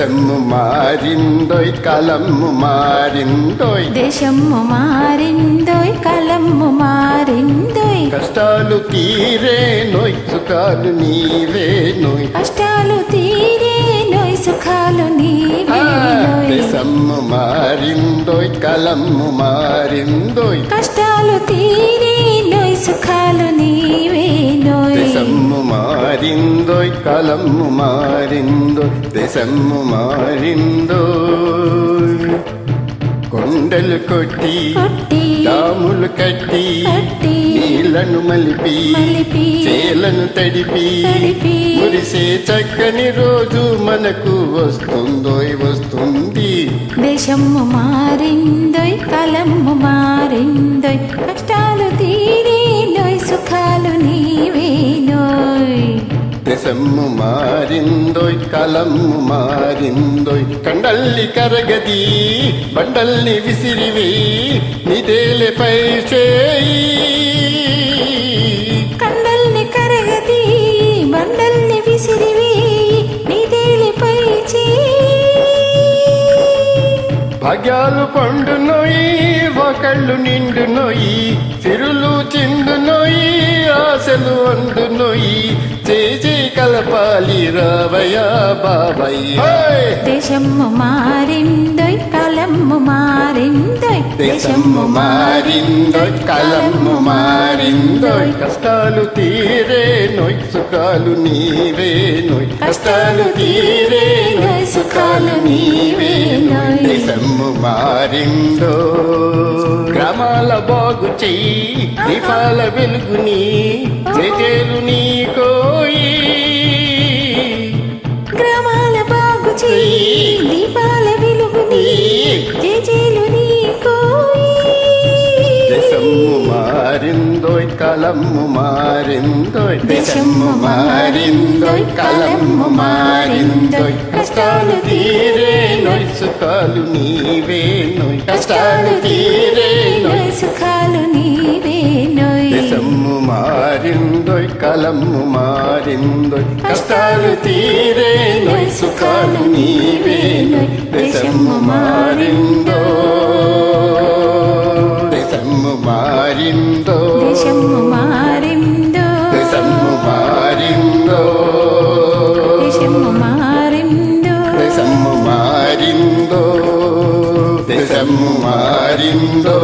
దేశము మారిందోయ్ కలము మారిందోయ్ దేశము మారిందోయ్ కలము మారిందోయ్ కష్టాలు తీరేనోయ్ సుఖాలు నీవేనోయ్ కష్టాలు తీరేనోయ్ సుఖాలు నీవేనోయ్ దేశము మారిందోయ్ కలము మారిందోయ్ కష్టాలు తీరేనోయ్ సుఖాలు నీవేనోయ్ దేశము మారిందోయ్ కలము మారిందోయ్ దేశము మారిందోయ్ కొండలు కొట్టి డాములు కట్టి నీళ్లను మలిపి చేలను తడిపి మురిసే చక్కని రోజు మనకు వస్తుందోయ్ వస్తుంది దేశము మారిందోయ్ కలము మారిందోయ్ కష్టాలు తీరేనోయ్ సుఖాలు నీవేనోయ్ దేశము మారిందోయ్ కలము మారిందోయ్ కండల్ని కరగది బండల్ని విసిరివి నిదేలపై చేయి కండల్ని కరగది బండల్ని విసిరివి నిదేలపై చేయి భాగ్యాలు పండునోయి ఒకళ్ళు నిండునోయి సిరులు చిందునోయి ఆశలు అందునోయి చేసి కలపాలి రావయ్యా బాబయ్య దేశము మారిందోయ్ కలము మారిందోయ్ దేశము మారిందోయ్ కలము మారిందోయ్ కష్టాలు తీరేనోయ్ సుఖాలు నీవేనోయ్ కష్టాలు తీరేనోయ్ సుఖాలు నీవేనోయ్ దేశము మారిందో గ్రామాల బాగు చెయ్యి దీపాల వెలుగుని చేజేలు నీకోయి గ్రామాల బాగు చెయ్యి దీపాల వెలుగుని చేజేలు నీకోయి దేశము మారిందోయ్ కలము మారిందోయ్ దేశము మారిందోయ్ కలము మారిందోయ్ కష్టాలు తీరేనోయ్ సుఖాలు నీవేనోయ్ కష్టాలు తీరేనోయ్ సుఖాలు నీవేనోయ్ దేశము మారిందోయ్ కలము మారిందోయ్ కష్టాలు తీరేనోయ్ సుఖాలు నీవేనోయ్ దేశము మారిందో దేశము మారిందో దేశము మారిందో దేశము మారిందో దేశము మారిందో దేశము మారిందో దేశము మారిందో